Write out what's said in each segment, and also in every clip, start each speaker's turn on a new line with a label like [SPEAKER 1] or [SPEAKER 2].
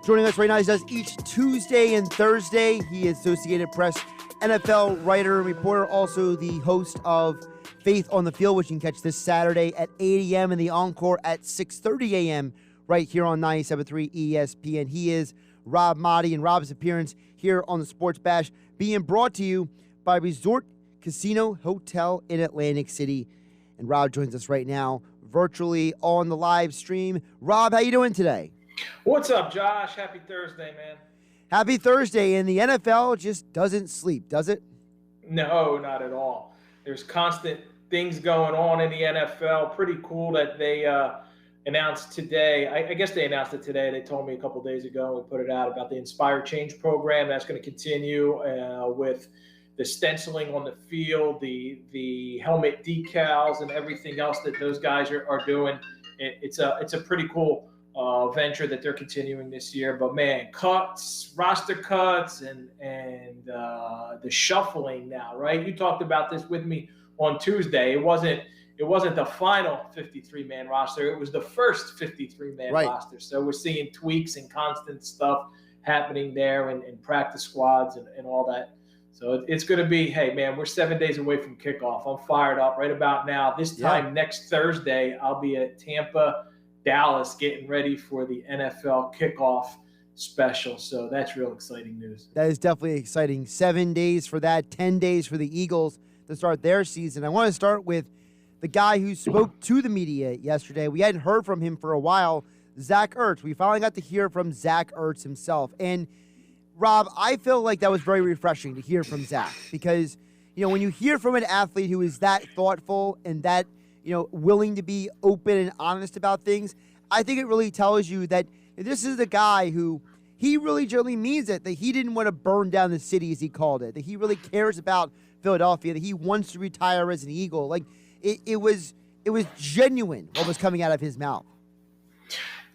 [SPEAKER 1] Joining us right now, he does each Tuesday and Thursday. He is Associated Press NFL writer and reporter, also the host of Faith on the Field, which you can catch this Saturday at 8 a.m. and the encore at 6:30 a.m. right here on 97.3 ESPN. He is Rob Maaddi, and Rob's appearance here on the Sports Bash being brought to you by Resort Casino Hotel in Atlantic City. And Rob joins us right now virtually on the live stream. Rob, how you doing today?
[SPEAKER 2] What's up, Josh? Happy Thursday, man.
[SPEAKER 1] Happy Thursday, and the NFL just doesn't sleep, does it?
[SPEAKER 2] No, not at all. There's constant things going on in the NFL. Pretty cool that they announced today. I guess they announced it today. They told me a couple days ago, we put it out, about the Inspire Change program. That's going to continue with the stenciling on the field, the helmet decals, and everything else that those guys are doing. It's a pretty cool venture that they're continuing this year. But man, roster cuts, and the shuffling now, right? You talked about this with me on Tuesday. It wasn't the final 53-man roster. It was the first 53-man roster. So we're seeing tweaks and constant stuff happening there, and practice squads and all that. So it's going to be, hey, man, we're 7 days away from kickoff. I'm fired up right about now. This time next Thursday, I'll be at Tampa, Dallas, getting ready for the NFL kickoff special. So that's real exciting news.
[SPEAKER 1] That is definitely exciting. 7 days for that, 10 days for the Eagles to start their season. I want to start with the guy who spoke to the media yesterday. We hadn't heard from him for a while, Zach Ertz. We finally got to hear from Zach Ertz himself. And Rob, I feel like that was very refreshing to hear from Zach, because, when you hear from an athlete who is that thoughtful and that, willing to be open and honest about things, I think it really tells you that this is a guy who, he really generally means it, that he didn't want to burn down the city, as he called it, that he really cares about Philadelphia, that he wants to retire as an Eagle. Like, it was genuine what was coming out of his mouth.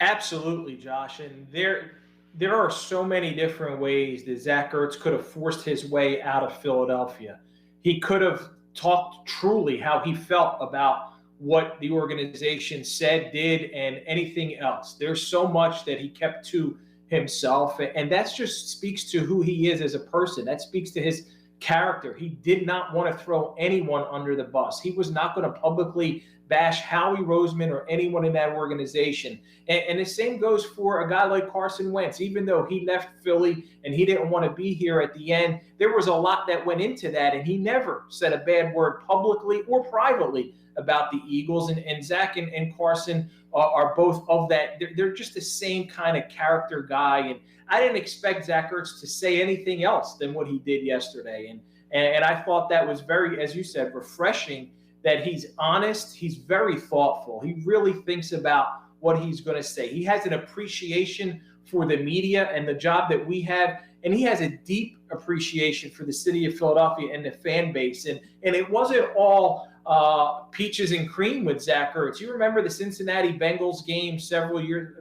[SPEAKER 2] Absolutely, Josh. And there are so many different ways that Zach Ertz could have forced his way out of Philadelphia. He could have talked truly how he felt about what the organization said, did, and anything else. There's so much that he kept to himself, and that just speaks to who he is as a person. That speaks to his character. He did not want to throw anyone under the bus. He was not going to publicly bash Howie Roseman or anyone in that organization. And the same goes for a guy like Carson Wentz. Even though he left Philly and he didn't want to be here at the end, there was a lot that went into that, and he never said a bad word publicly or privately about the Eagles. And Zach and Carson are both of that. They're just the same kind of character guy. And I didn't expect Zach Ertz to say anything else than what he did yesterday. And I thought that was very, as you said, refreshing, that he's honest. He's very thoughtful. He really thinks about what he's going to say. He has an appreciation for the media and the job that we have. And he has a deep appreciation for the city of Philadelphia and the fan base. And it wasn't all peaches and cream with Zach Ertz. You remember the Cincinnati Bengals game several years?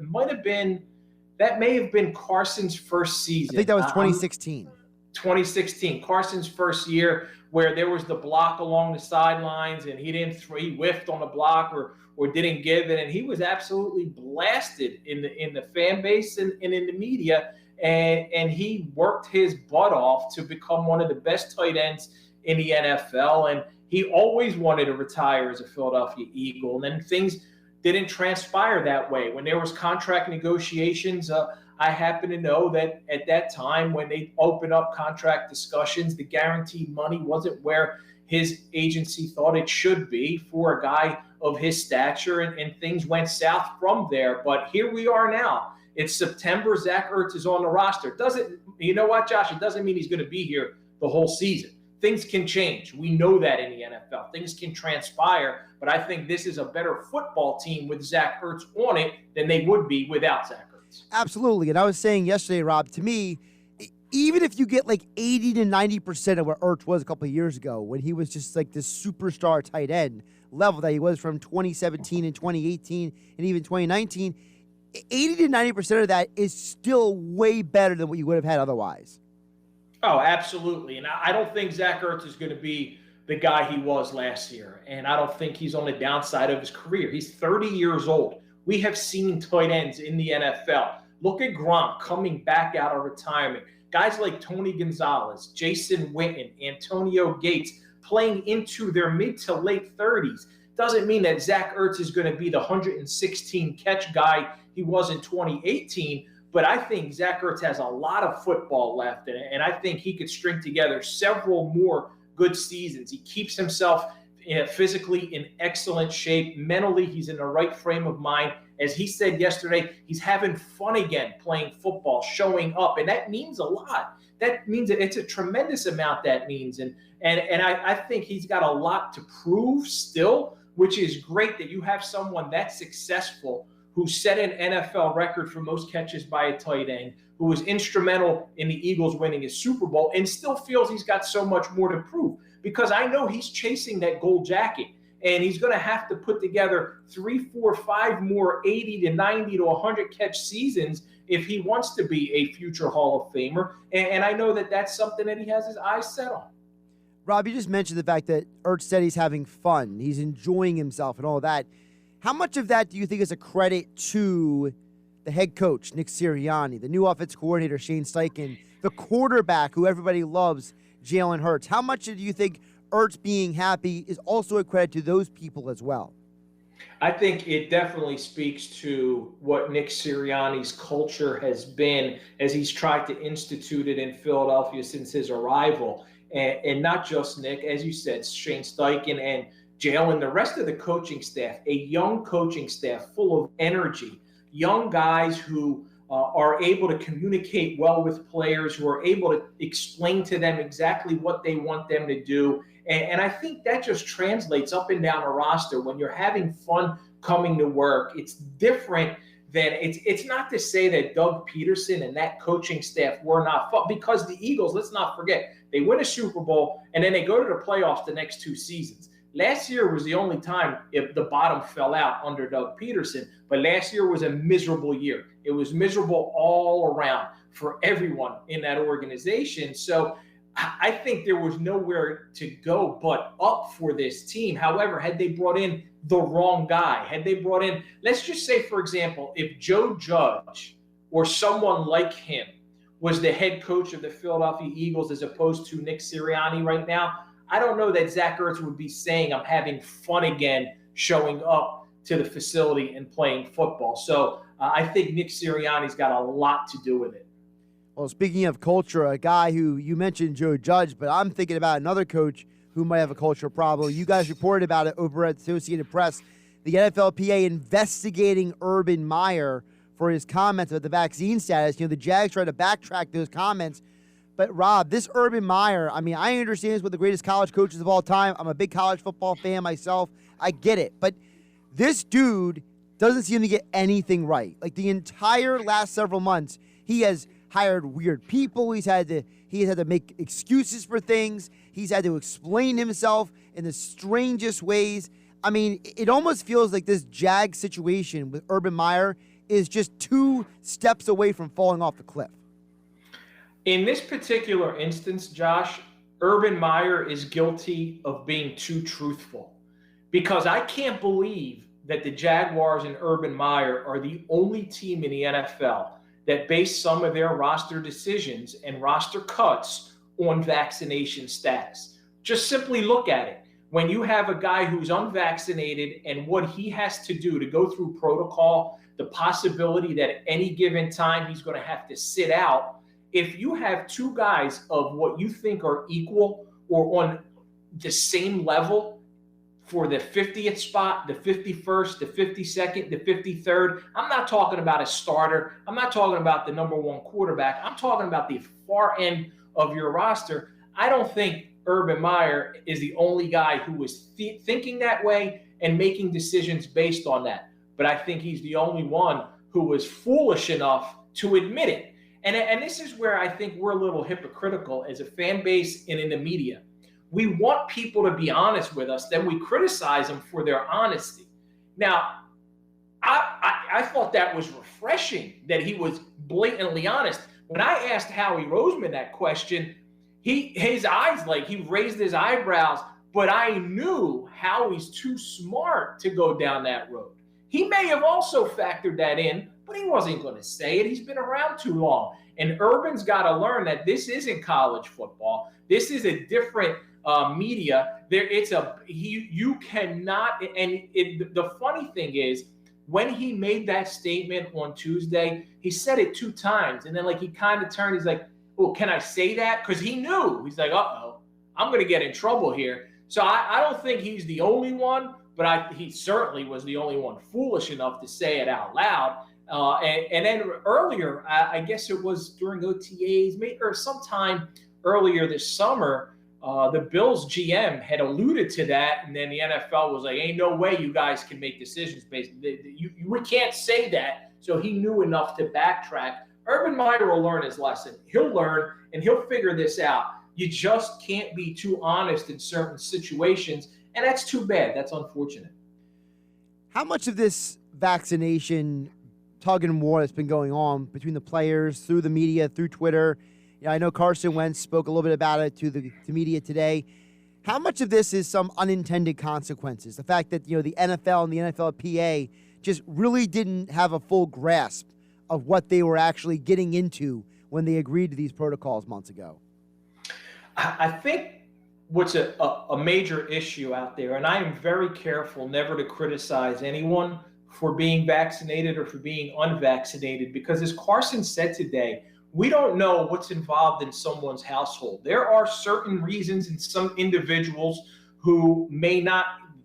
[SPEAKER 2] That may have been Carson's first season.
[SPEAKER 1] I think that was 2016.
[SPEAKER 2] 2016, Carson's first year, where there was the block along the sidelines, and he whiffed on the block or didn't give it, and he was absolutely blasted in the fan base and in the media, and he worked his butt off to become one of the best tight ends in the NFL, and he always wanted to retire as a Philadelphia Eagle, and then things didn't transpire that way. When there was contract negotiations, I happen to know that at that time, when they opened up contract discussions, the guaranteed money wasn't where his agency thought it should be for a guy of his stature, and things went south from there. But here we are now. It's September. Zach Ertz is on the roster. You know what, Josh? It doesn't mean he's going to be here the whole season. Things can change. We know that in the NFL. Things can transpire, but I think this is a better football team with Zach Ertz on it than they would be without Zach Ertz.
[SPEAKER 1] Absolutely. And I was saying yesterday, Rob, to me, even if you get like 80 to 90% of what Ertz was a couple of years ago, when he was just like this superstar tight end level that he was from 2017 and 2018 and even 2019, 80 to 90% of that is still way better than what you would have had otherwise.
[SPEAKER 2] Oh, absolutely. And I don't think Zach Ertz is going to be the guy he was last year. And I don't think he's on the downside of his career. He's 30 years old. We have seen tight ends in the NFL Look at Gronk coming back out of retirement. Guys like Tony Gonzalez, Jason Witten, Antonio Gates playing into their mid to late 30s. Doesn't mean that Zach Ertz is going to be the 116 catch guy he was in 2018, but I think Zach Ertz has a lot of football left, and I think he could string together several more good seasons. He keeps himself physically in excellent shape. Mentally, he's in the right frame of mind. As he said yesterday, he's having fun again playing football, showing up, and that means a lot. That means it's a tremendous amount that means, and I think he's got a lot to prove still, which is great that you have someone that successful who set an NFL record for most catches by a tight end, who was instrumental in the Eagles winning his Super Bowl, and still feels he's got so much more to prove. Because I know he's chasing that gold jacket, and he's going to have to put together 3, 4, 5 more 80 to 90 to 100 catch seasons if he wants to be a future Hall of Famer. And I know that that's something that he has his eyes set on.
[SPEAKER 1] Rob, you just mentioned the fact that Ertz said he's having fun. He's enjoying himself and all that. How much of that do you think is a credit to the head coach, Nick Sirianni, the new offensive coordinator, Shane Steichen, the quarterback who everybody loves, Jalen Hurts? How much do you think Ertz being happy is also a credit to those people as well?
[SPEAKER 2] I think it definitely speaks to what Nick Sirianni's culture has been as he's tried to institute it in Philadelphia since his arrival. And not just Nick, as you said, Shane Steichen and Jalen, the rest of the coaching staff, a young coaching staff full of energy, young guys who are able to communicate well with players, who are able to explain to them exactly what they want them to do. And I think that just translates up and down a roster. When you're having fun coming to work, it's different than it's not to say that Doug Peterson and that coaching staff were not fun, because the Eagles, let's not forget, they win a Super Bowl and then they go to the playoffs the next 2 seasons. Last year was the only time if the bottom fell out under Doug Peterson, but last year was a miserable year. It was miserable all around for everyone in that organization. So I think there was nowhere to go but up for this team. However, had they brought in the wrong guy, had they brought in, let's just say, for example, if Joe Judge or someone like him was the head coach of the Philadelphia Eagles as opposed to Nick Sirianni right now, I don't know that Zach Ertz would be saying, I'm having fun again, showing up to the facility and playing football. So I think Nick Sirianni's got a lot to do with it.
[SPEAKER 1] Well, speaking of culture, a guy who you mentioned, Joe Judge, but I'm thinking about another coach who might have a culture problem. You guys reported about it over at Associated Press. The NFLPA investigating Urban Meyer for his comments about the vaccine status. You know, the Jags tried to backtrack those comments. But, Rob, this Urban Meyer, I mean, I understand he's one of the greatest college coaches of all time. I'm a big college football fan myself. I get it. But this dude doesn't seem to get anything right. Like, the entire last several months, he has hired weird people. He's had to make excuses for things. He's had to explain himself in the strangest ways. I mean, it almost feels like this Jag situation with Urban Meyer is just 2 steps away from falling off the cliff.
[SPEAKER 2] In this particular instance, Josh, Urban Meyer is guilty of being too truthful, because I can't believe that the Jaguars and Urban Meyer are the only team in the NFL that base some of their roster decisions and roster cuts on vaccination status. Just simply look at it. When you have a guy who's unvaccinated and what he has to do to go through protocol, the possibility that at any given time he's going to have to sit out, if you have 2 guys of what you think are equal or on the same level for the 50th spot, the 51st, the 52nd, the 53rd, I'm not talking about a starter. I'm not talking about the number 1 quarterback. I'm talking about the far end of your roster. I don't think Urban Meyer is the only guy who was thinking that way and making decisions based on that. But I think he's the only one who was foolish enough to admit it. And this is where I think we're a little hypocritical as a fan base and in the media. We want people to be honest with us, then we criticize them for their honesty. Now, I thought that was refreshing that he was blatantly honest. When I asked Howie Roseman that question, his eyes, like, he raised his eyebrows, but I knew Howie's too smart to go down that road. He may have also factored that in, but he wasn't going to say it. He's been around too long. And Urban's got to learn that this isn't college football. This is a different media. You cannot. And the funny thing is, when he made that statement on Tuesday, he said it 2 times, and then he kind of turned. He's like, "Oh, can I say that?" Because he knew. He's like, "Uh-oh, I'm going to get in trouble here." So I don't think he's the only one, but he certainly was the only one foolish enough to say it out loud. And then earlier, I guess it was during OTAs, or sometime earlier this summer, the Bills GM had alluded to that, and then the NFL was like, "Ain't no way you guys can make decisions based. We can't say that." So he knew enough to backtrack. Urban Meyer will learn his lesson. He'll learn, and he'll figure this out. You just can't be too honest in certain situations, and that's too bad. That's unfortunate.
[SPEAKER 1] How much of this vaccination tug and war that's been going on between the players, through the media, through Twitter? I know Carson Wentz spoke a little bit about it to media today. How much of this is some unintended consequences? The fact that, the NFL and the NFLPA just really didn't have a full grasp of what they were actually getting into when they agreed to these protocols months ago.
[SPEAKER 2] I think what's a major issue out there, and I am very careful never to criticize anyone for being vaccinated or for being unvaccinated, because as Carson said today, we don't know what's involved in someone's household. There are certain reasons in some individuals who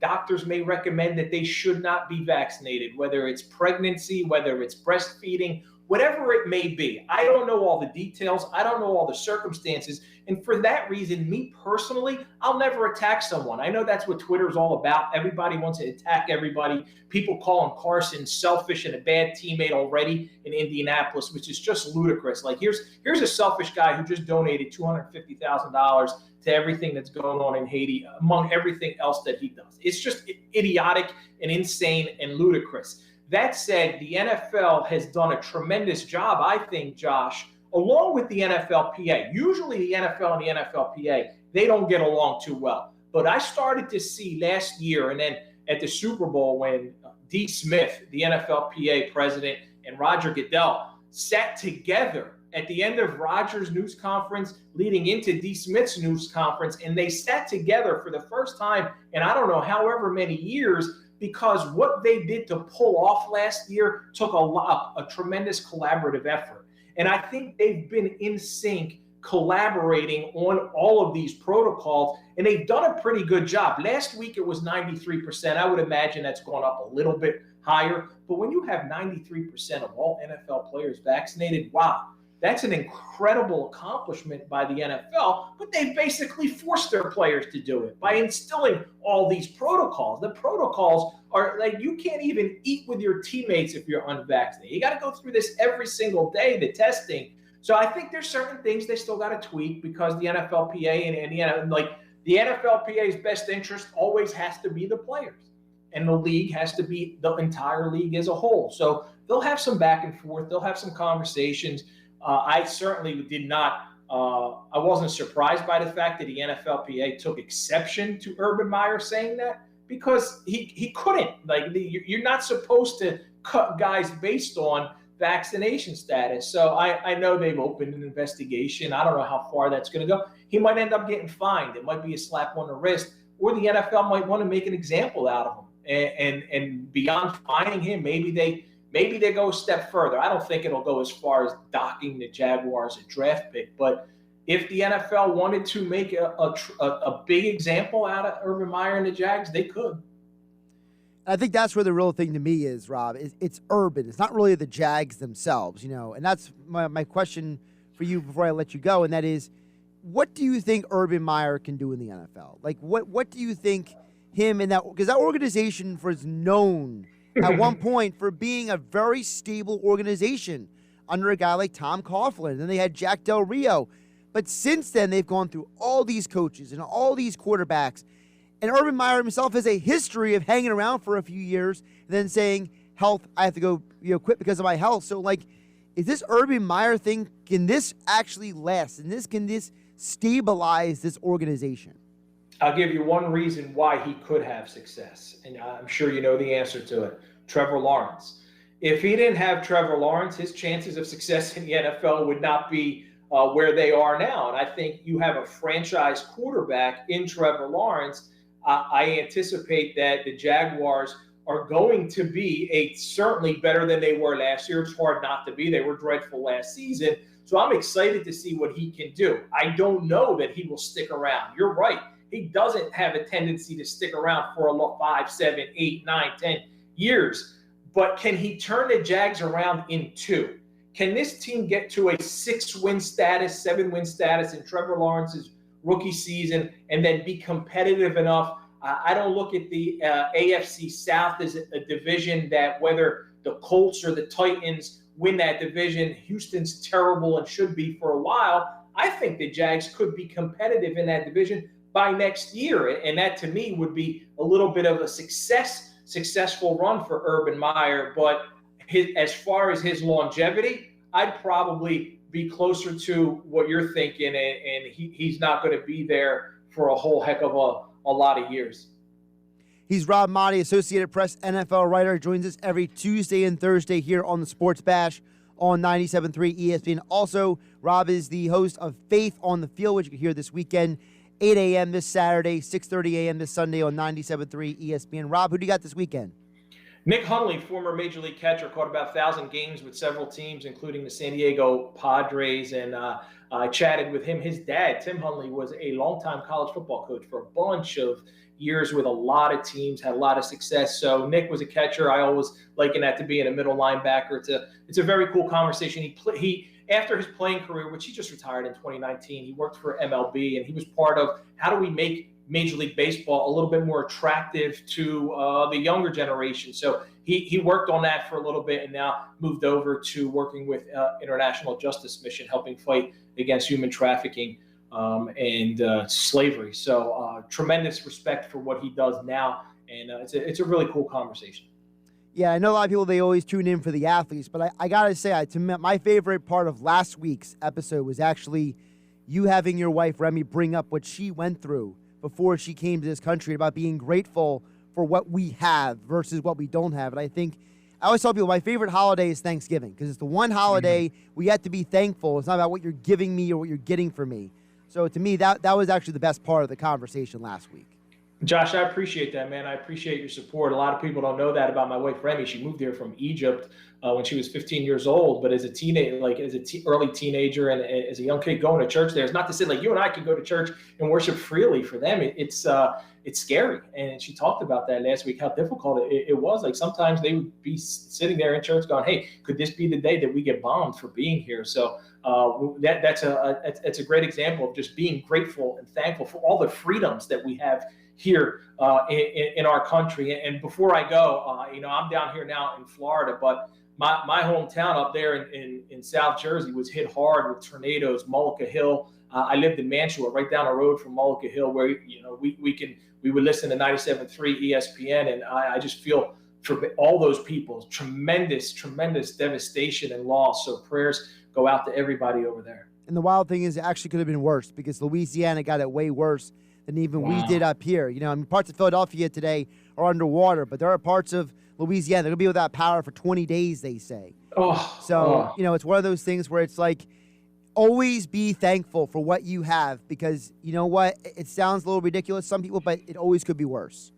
[SPEAKER 2] doctors may recommend that they should not be vaccinated, whether it's pregnancy, whether it's breastfeeding, whatever it may be. I don't know all the details. I don't know all the circumstances. And for that reason, me personally, I'll never attack someone. I know that's what Twitter is all about. Everybody wants to attack everybody. People calling Carson selfish and a bad teammate already in Indianapolis, which is just ludicrous. Here's a selfish guy who just donated $250,000 to everything that's going on in Haiti, among everything else that he does. It's just idiotic and insane and ludicrous. That said, the NFL has done a tremendous job, I think, Josh, along with the NFLPA. Usually the NFL and the NFLPA, they don't get along too well. But I started to see last year, and then at the Super Bowl, when D. Smith, the NFLPA president, and Roger Goodell sat together at the end of Roger's news conference leading into D. Smith's news conference, and they sat together for the first time in I don't know however many years, because what they did to pull off last year took a tremendous collaborative effort. And I think they've been in sync, collaborating on all of these protocols, and they've done a pretty good job. Last week it was 93%. I would imagine that's gone up a little bit higher. But when you have 93% of all NFL players vaccinated, wow, that's an incredible accomplishment by the NFL, but they basically forced their players to do it by instilling all these protocols. The protocols are you can't even eat with your teammates if you're unvaccinated. You got to go through this every single day, the testing. So I think there's certain things they still got to tweak, because the NFLPA and the NFLPA's best interest always has to be the players, and the league has to be the entire league as a whole. So they'll have some back and forth. They'll have some conversations. I certainly did not. I wasn't surprised by the fact that the NFLPA took exception to Urban Meyer saying that, because he couldn't. You're not supposed to cut guys based on vaccination status. So I know they've opened an investigation. I don't know how far that's going to go. He might end up getting fined. It might be a slap on the wrist, or the NFL might want to make an example out of him. And beyond fining him, maybe they go a step further. I don't think it'll go as far as docking the Jaguars a draft pick, but if the NFL wanted to make a big example out of Urban Meyer and the Jags, they could.
[SPEAKER 1] I think that's where the real thing to me is, Rob. It's Urban. It's not really the Jags themselves, And that's my question for you before I let you go, and that is, what do you think Urban Meyer can do in the NFL? What do you think him and that, because that organization was known at one point for being a very stable organization under a guy like Tom Coughlin. Then they had Jack Del Rio. But since then, they've gone through all these coaches and all these quarterbacks. And Urban Meyer himself has a history of hanging around for a few years and then saying, health, I have to go quit because of my health. So, is this Urban Meyer thing, can this actually last? And can this stabilize this organization?
[SPEAKER 2] I'll give you one reason why he could have success, and I'm sure you know the answer to it. Trevor Lawrence. if he didn't have Trevor Lawrence, his chances of success in the NFL would not be where they are now. And I think you have a franchise quarterback in Trevor Lawrence. I anticipate that the Jaguars are going to be certainly better than they were last year. It's hard not to be. They were dreadful last season. So I'm excited to see what he can do. I don't know that he will stick around. You're right. He doesn't have a tendency to stick around for 5, 7, 8, 9, 10 years. But can he turn the Jags around in 2? Can this team get to a 6-win status, 7-win status in Trevor Lawrence's rookie season and then be competitive enough? I don't look at the AFC South as a division that whether the Colts or the Titans win that division, Houston's terrible and should be for a while. I think the Jags could be competitive in that division by next year. And that to me would be a little bit of a successful run for Urban Meyer. But as far as his longevity, I'd probably be closer to what you're thinking, and he's not going to be there for a whole heck of a lot of years.
[SPEAKER 1] He's Rob Maaddi, Associated Press NFL writer, joins us every Tuesday and Thursday here on the Sports Bash on 97.3 ESPN. Also, Rob is the host of Faith on the Field, which you can hear this weekend, 8 a.m. this Saturday, 6:30 a.m. this Sunday on 97.3 ESPN. Rob, who do you got this weekend?
[SPEAKER 2] Nick Hundley, former Major League catcher, caught about 1,000 games with several teams, including the San Diego Padres, and I chatted with him. His dad, Tim Hundley, was a longtime college football coach for a bunch of years with a lot of teams, had a lot of success. So Nick was a catcher. I always liken that to being a middle linebacker. It's a very cool conversation. He after his playing career, which he just retired in 2019, he worked for MLB, and he was part of how do we make Major League Baseball a little bit more attractive to the younger generation. So he worked on that for a little bit and now moved over to working with International Justice Mission, helping fight against human trafficking and slavery. So tremendous respect for what he does now. And it's a really cool conversation.
[SPEAKER 1] Yeah, I know a lot of people, they always tune in for the athletes, but I got to say, my favorite part of last week's episode was actually you having your wife, Remy, bring up what she went through before she came to this country about being grateful for what we have versus what we don't have. And I always tell people my favorite holiday is Thanksgiving because it's the one holiday we have to be thankful. It's not about what you're giving me or what you're getting from me. So to me, that was actually the best part of the conversation last week.
[SPEAKER 2] Josh, I appreciate that, man. I appreciate your support. A lot of people don't know that about my wife, Remy. She moved here from Egypt when she was 15 years old. But as a teenager, early teenager and as a young kid going to church there, it's not to say like you and I can go to church and worship freely. For them, it's scary. And she talked about that last week, how difficult it was. Like sometimes they would be sitting there in church going, hey, could this be the day that we get bombed for being here? So that's a great example of just being grateful and thankful for all the freedoms that we have here in our country. And before I go, I'm down here now in Florida, but my hometown up there in South Jersey was hit hard with tornadoes. Mullica Hill. I lived in Mantua, right down the road from Mullica Hill, where we would listen to 97.3 ESPN, and I just feel for all those people, tremendous devastation and loss. So prayers go out to everybody over there.
[SPEAKER 1] And the wild thing is, it actually could have been worse because Louisiana got it way worse than even we did up here. Parts of Philadelphia today are underwater, but there are parts of Louisiana that are going to be without power for 20 days, they say. It's one of those things where it's like, always be thankful for what you have because you know what? It sounds a little ridiculous, some people, but it always could be worse.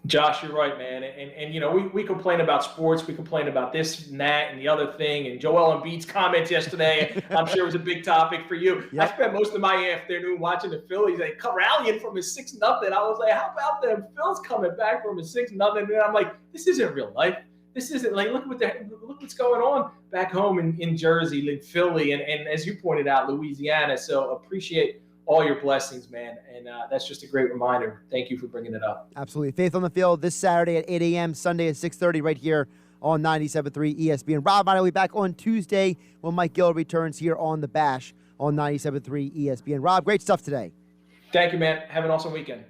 [SPEAKER 2] Josh, you're right, man. And we complain about sports. We complain about this and that and the other thing. And Joel Embiid's comments yesterday, I'm sure was a big topic for you. Yep. I spent most of my afternoon watching the Phillies. They come rallying from a 6-0. I was like, how about them Phils coming back from a 6-0? And I'm like, this isn't real life. This isn't like, look what's going on back home in Jersey, in Philly, and as you pointed out, Louisiana. So appreciate all your blessings, man. And that's just a great reminder. Thank you for bringing it up.
[SPEAKER 1] Absolutely. Faith on the Field this Saturday at 8 a.m., Sunday at 6:30 right here on 97.3 ESPN. Rob Maaddi will be back on Tuesday when Mike Gill returns here on The Bash on 97.3 ESPN. Rob, great stuff today.
[SPEAKER 2] Thank you, man. Have an awesome weekend.